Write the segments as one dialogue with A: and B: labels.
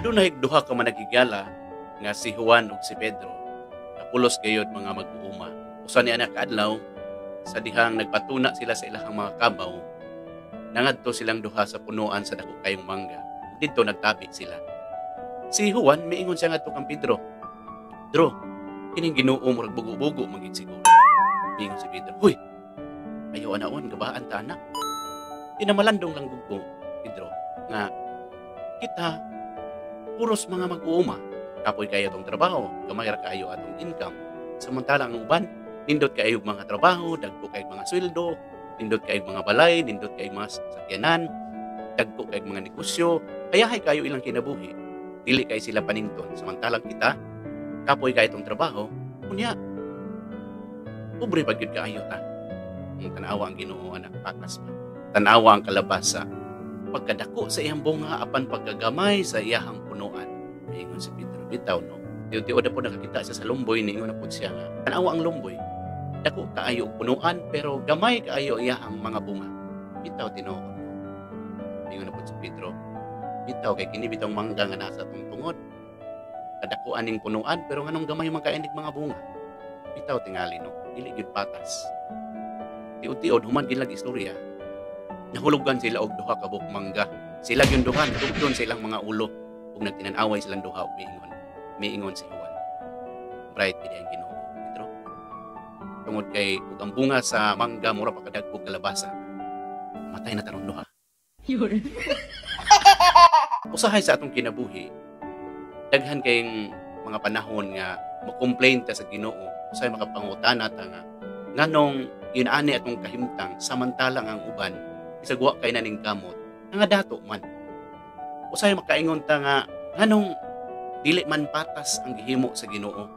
A: Adunay duha ka managigala nga si Juan ug si Pedro. Kapulos gayud mga mag-uuma. Usa ni anak kaadlaw sa dihang nagpatuna sila sa ilahang mga kabaw. Nangadto silang duha sa punuan sa dako kayong mangga. Dito nagtabi sila. Si Juan miingon siya ngadto kang Pedro. Pedro, kining Ginoo murag bugo-bugo magid siguro. Miingon si Pedro. Hoy, ayo anaon gabaan ta anak. Tinamalandong lang gugko Pedro nga kita puros mga mag-uuma. Kapoy kayo itong trabaho, gamay ra kayo atong income. Samantalang ang uban, nindot kayo mga trabaho, dagko kayo mga sweldo, nindot kayo mga balay, nindot kayo mga sakyanan, dagko kayo mga negosyo, hayahay kayo ilang kinabuhi. Dili kayo sila paninton. Samantalang kita, kapoy kayo itong trabaho, kunya, pobre bagyod kaayo ta. Ang tanawa ang Ginoo anak pakas pa. Tanawa ang kalabasa. Pagkadako sa iyang bunga apan pagkagamay sa iyahang punuan. Ingon si Pedro, bitaw no. Tiyo-tiyo na po nakakita siya sa lumboy, ningon na po siya nga. Tanawa ang lumboy. Dako kaayo punuan pero gamay kaayo iyahang mga bunga. Bitaw tinuod no. Ingon na po si Pedro. Bitaw kay kini bitong mangga nga nasa atong tungod. Kadako aning punuan pero nganong gamay man kaanig mga bunga. Bitaw tingali no. Dili gyud patas. Tiyo-tiyo human gilag istorya. Nahulugan sila og duha ka buok mangga. Sila gyud duha tugton sa ilang mga ulo ug nagtinan-away silang duha ug miingon si Juan. Bright gid ang Ginoo, Pedro. Tungod kay ug ang bunga sa mangga mura pa kadagkog kalabasa. Matay na tarong duha. Usahay sa atong kinabuhi. Daghan kayong mga panahon nga mo-complain ta sa Ginoo. Usahay makapangutana ta nga nganong inaani atong kahimtang samantalang ang uban isagwa kay naning kamot nga dato man. Usay makaingon ta nga nganong dili man patas ang gihimo sa Ginoo.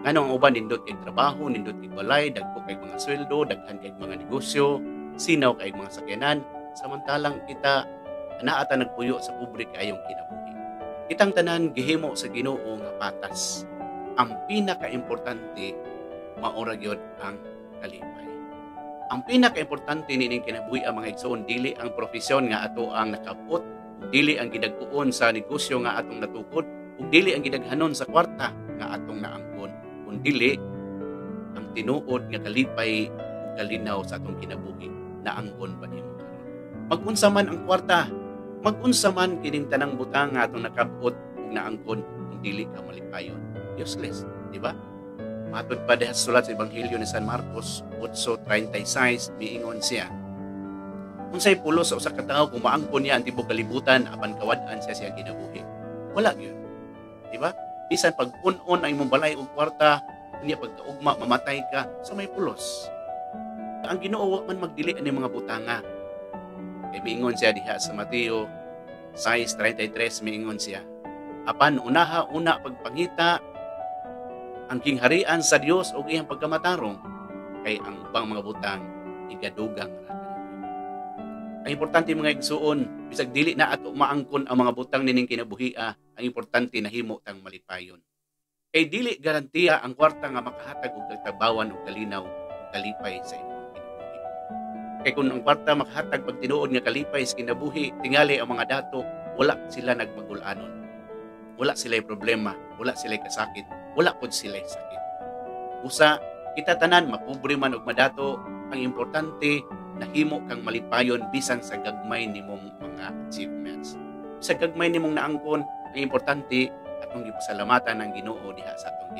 A: Nganong ang uban nindot kay trabaho, nindot kay balay, dagko kay mga sweldo, daghan kay mga negosyo, sinaw kay mga sakyanan, samantalang kita anaa ta nagpuyo sa pobre kayong kinabuhi. Kitang tanan gihimo sa Ginoo nga patas. Ang pinaka-importante maura gyud ang kalipay. Ang pinaka-importante nining kinabuhi ang mga igsoon dili ang profesyon nga ato ang nakabot, dili ang gidagkuon sa negosyo nga atong natukod, ug dili ang gidaghanon sa kwarta nga atong naangkon, kundi ang tinuod nga kalipay ug kalinaw sa atong kinabuhi naangkon ba nimo karon. Mag-unsa man ang kwarta, mag-unsa man kining tanang butang nga atong nakabot ug naangkon, kung dili ka malipayon, useless, di ba? Matod pa diha sa sulat sa Ebanghelyo ni San Marcos 8:36 miingon siya. Unsay pulo sa usa ka tawo kung maangkon niya ang tibuok kalibutan apan kawad-an siya kinabuhi. Wala gyud. Di ba? Bisan pag un-on ang imong balay ug kwarta, unya pagkaugma mamatay ka sa may pulos. Ang Ginoo wa man magdili ani mga butanga. Kay miingon siya diha sa Mateo 6:33 miingon siya. Apan una pagpangita ang kingharian sa Dios ug iyang pagkamatarong kay ang ubang mga butang igadugang ra. Ang importante mga igsuon, bisag dili na ato maangkon ang mga butang nining kinabuhia, ang importante nahimo tang malipayon. Kay dili garantiya ang kwarta nga makahatag og katabawan ug kalinaw ug kalipay sa imong kinabuhi. Kay kung ang kwarta makahatag pag tinuod nga kalipay sa kinabuhi, tingali ang mga dato wala sila nagmagul-anon. Wala sila problema, wala sila kasakit, wala pod sila sakit. Usa, kita tanan mapobre man og madato, ang importante nahimo kang malipayon bisan sa gagmay nimong mga achievements. Sa gagmay nimong naangkon, ang importante atong gipasalamatan ng Ginoo diha sa atong